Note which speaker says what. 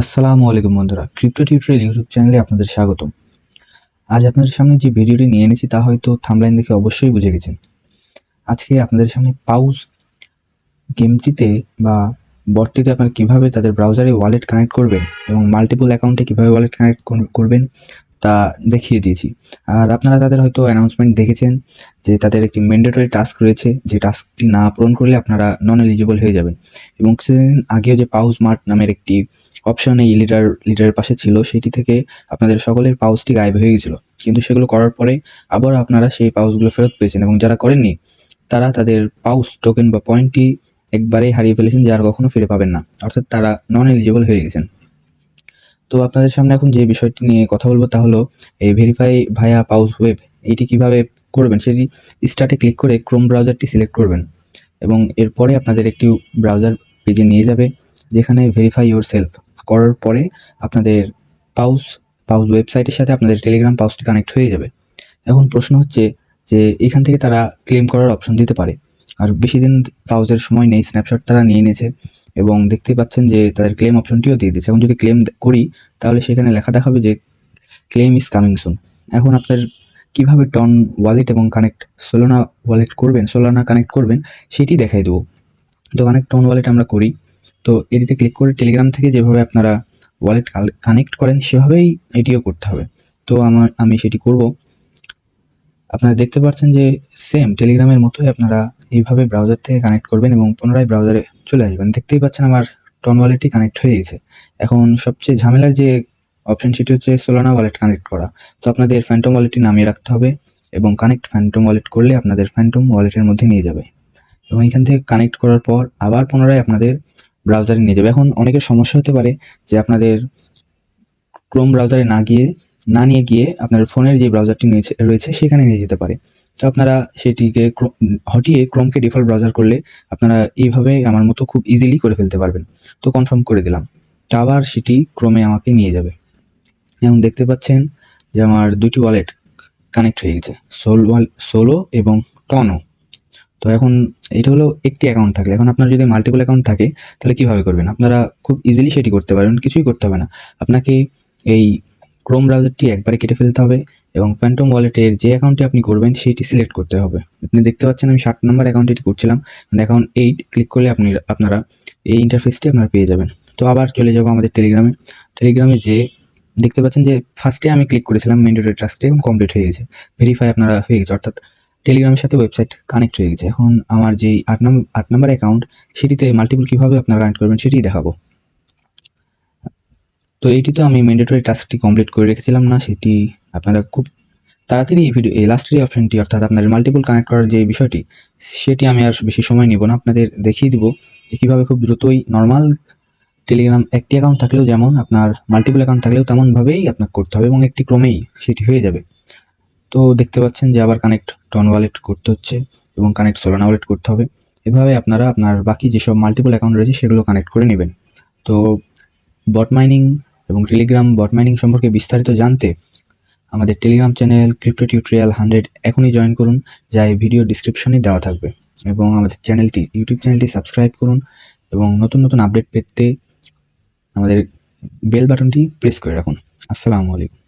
Speaker 1: আসসালামু আলাইকুম বন্ধুরা, ক্রিপ্টো টিউটোরিয়াল ইউটিউব চ্যানেলে আপনাদের স্বাগতম। আজ আপনাদের সামনে যে ভিডিওটি নিয়ে এনেছি তা হয়তো থাম্বনেইল দেখে অবশ্যই বুঝে গেছেন। আজকে আপনাদের সামনে পাউজ গেমটিতে বা বটটিতে আপনারা কিভাবে তাদের ব্রাউজারে ওয়ালেট কানেক্ট করবেন এবং মাল্টিপল অ্যাকাউন্টে কিভাবে ওয়ালেট কানেক্ট করবেন তা দেখিয়ে দিয়েছি। আর আপনারা তাদের হয়তো অ্যানাউন্সমেন্ট দেখেছেন যে তাদের একটি ম্যান্ডেটরি টাস্ক রয়েছে, যে টাস্কটি না পূরণ করলে আপনারা নন এলিজিবল হয়ে যাবেন। এবং কিছুদিন আগেও যে পাউজ মার্ট নামের একটি অপশন এই লিডারের পাশে ছিল, সেটি থেকে আপনাদের সকলের পাউজটি গায়েব হয়ে গেছিল। কিন্তু সেগুলো করার পরে আবার আপনারা সেই পাউজগুলো ফেরত পেয়েছেন, এবং যারা করেননি তারা তাদের পাউজ টোকেন বা পয়েন্টটি একবারেই হারিয়ে ফেলেছেন, যে আর কখনো ফিরে পাবেন না, অর্থাৎ তারা নন এলিজিবল হয়ে গেছেন। তো আপনাদের সামনে এখন যে বিষয়টি নিয়ে কথা বলবো তা হলো এই ভেরিফাই ভায়া পাউজ ওয়েব, এইটি কিভাবে করবেন সেটি স্টার্টে ক্লিক করে ক্রোম ব্রাউজারটি সিলেক্ট করবেন, এবং এরপরে আপনাদের একটি ব্রাউজার পেজে নিয়ে যাবে যেখানে ভেরিফাই ইউর সেলফ করার পরে আপনাদের পাউজ ওয়েবসাইটের সাথে আপনাদের টেলিগ্রাম পাউজটি কানেক্ট হয়ে যাবে। এখন প্রশ্ন হচ্ছে যে এখান থেকে তারা ক্লেম করার অপশন দিতে পারে, আর বেশি দিন পাউজের সময় নেই, স্ন্যাপশট তারা নিয়ে নিয়েছে এবং দেখতেই পাচ্ছেন যে তাদের ক্লেম অপশনটিও দিয়ে দিয়েছে। এখন যদি ক্লেম করি তাহলে সেখানে লেখা দেখাবে যে ক্লেম ইজ কামিং সুন। এখন আপনার কিভাবে টন ওয়ালেট এবং সোলানা কানেক্ট করবেন সেটি দেখাই দেবো। তো টন ওয়ালেট আমরা করি, তো এটিতে ক্লিক করে টেলিগ্রাম থেকে যেভাবে আপনারা ওয়ালেট কানেক্ট করেন সেভাবেই এটিও করতে হবে। তো আমি সেটি করব। আপনারা দেখতে পাচ্ছেন যে সেম টেলিগ্রামের মতোই আপনারা এইভাবে ব্রাউজার থেকে কানেক্ট করবেন এবং পুনরায় ব্রাউজারে চলে আসবেন। দেখতেই পাচ্ছেন আমার টন ওয়ালেটটি কানেক্ট হয়ে গেছে। এখন সবচেয়ে ঝামেলার যে অপশন সেটি হচ্ছে সোলানা ওয়ালেট কানেক্ট করা। তো আপনাদের ফ্যান্টম ওয়ালেটটি নামিয়ে রাখতে হবে এবং কানেক্ট ফ্যান্টম ওয়ালেট করলে আপনাদের ফ্যান্টম ওয়ালেটের মধ্যে নিয়ে যাবে, এবং এখান থেকে কানেক্ট করার পর আবার পুনরায় আপনাদের ব্রাউজারে নিয়ে যাবে। এখন অনেকের সমস্যা হতে পারে যে আপনাদের ক্রোম ব্রাউজারে না নিয়ে গিয়ে আপনার ফোনের যে ব্রাউজারটি রয়েছে সেখানে নিয়ে যেতে পারে। তো আপনারা সেটিকে হটিয়ে ক্রোমকে ডিফল্ট ব্রাউজার করলে আপনারা এইভাবে আমার মতো খুব ইজিলি করে ফেলতে পারবেন। তো কনফার্ম করে দিলাম। তো আবার সেটি ক্রোমে আমাকে নিয়ে যাবে। এখন দেখতে পাচ্ছেন যে আমার দুটি ওয়ালেট কানেক্ট হয়ে গেছে, সোলো এবং টনো। তো এখন এটা হলো একটি অ্যাকাউন্ট থাকলে। এখন আপনার যদি মাল্টিপল অ্যাকাউন্ট থাকে তাহলে কিভাবে করবেন? আপনারা খুব ইজিলি সেটি করতে পারবেন, কিছুই করতে হবে না। আপনাকে এই ক্রোম ব্রাউজারটি একবারে কেটে ফেলতে হবে এবং ফ্যান্টম ওয়ালেটের যে অ্যাকাউন্টে আপনি করবেন সেটি সিলেক্ট করতে হবে। আপনি দেখতে পাচ্ছেন আমি 7 নম্বর অ্যাকাউন্টে এটি করছিলাম। অ্যাকাউন্ট 8 ক্লিক করলে আপনারা এই ইন্টারফেসটি আপনারা পেয়ে যাবেন। তো আবার চলে যাব আমাদের টেলিগ্রামে যে দেখতে পাচ্ছেন যে ফার্স্টে আমি ক্লিক করেছিলাম ম্যান্ডেটরি টাস্কটি এবং কমপ্লিট হয়ে গেছে। ভেরিফাই আপনারা হয়ে গেছে, অর্থাৎ টেলিগ্রামের সাথে ওয়েবসাইট কানেক্ট হয়ে গেছে। এখন আমার যেই 8 নম্বর অ্যাকাউন্ট সেটিতে মাল্টিপল কিভাবে আপনারা কানেক্ট করবেন সেটিই দেখাবো। তো এইটি তো আমি ম্যান্ডেটরি টাস্কটি কমপ্লিট করে রেখেছিলাম না, সেটি আপনারা খুব তাড়াতাড়ি এই লাস্টের অপশনটি, অর্থাৎ আপনাদের মাল্টিপল কানেক্ট করার যে বিষয়টি সেটি আমি আর বেশি সময় নিব না, আপনাদের দেখিয়ে দিব যে কীভাবে খুব দ্রুতই নর্মাল টেলিগ্রাম একটি অ্যাকাউন্ট থাকলেও যেমন আপনার মাল্টিপল অ্যাকাউন্ট থাকলেও তেমনভাবেই আপনাকে করতে হবে এবং একটি ক্রমেই সেটি হয়ে যাবে। তো দেখতে পাচ্ছেন যে আবার কানেক্ট টন ওয়ালেট করতে হচ্ছে এবং কানেক্ট সোলানা ওয়ালেট করতে হবে। এভাবে আপনারা আপনার বাকি যেসব মাল্টিপল অ্যাকাউন্ট রয়েছে সেগুলো কানেক্ট করে নেবেন। তো বট মাইনিং এবং টেলিগ্রাম বট মাইনিং সম্পর্কে বিস্তারিত জানতে আমাদের টেলিগ্রাম চ্যানেল ক্রিপ্টো টিউটোরিয়াল 100 এখনই জয়েন করুন, যা এই ভিডিও ডিসক্রিপশনে দেওয়া থাকবে, এবং আমাদের ইউটিউব চ্যানেলটি সাবস্ক্রাইব করুন এবং নতুন আপডেট পেতে আমাদের বেল বাটনটি প্রেস করে রাখুন। আসসালামু আলাইকুম।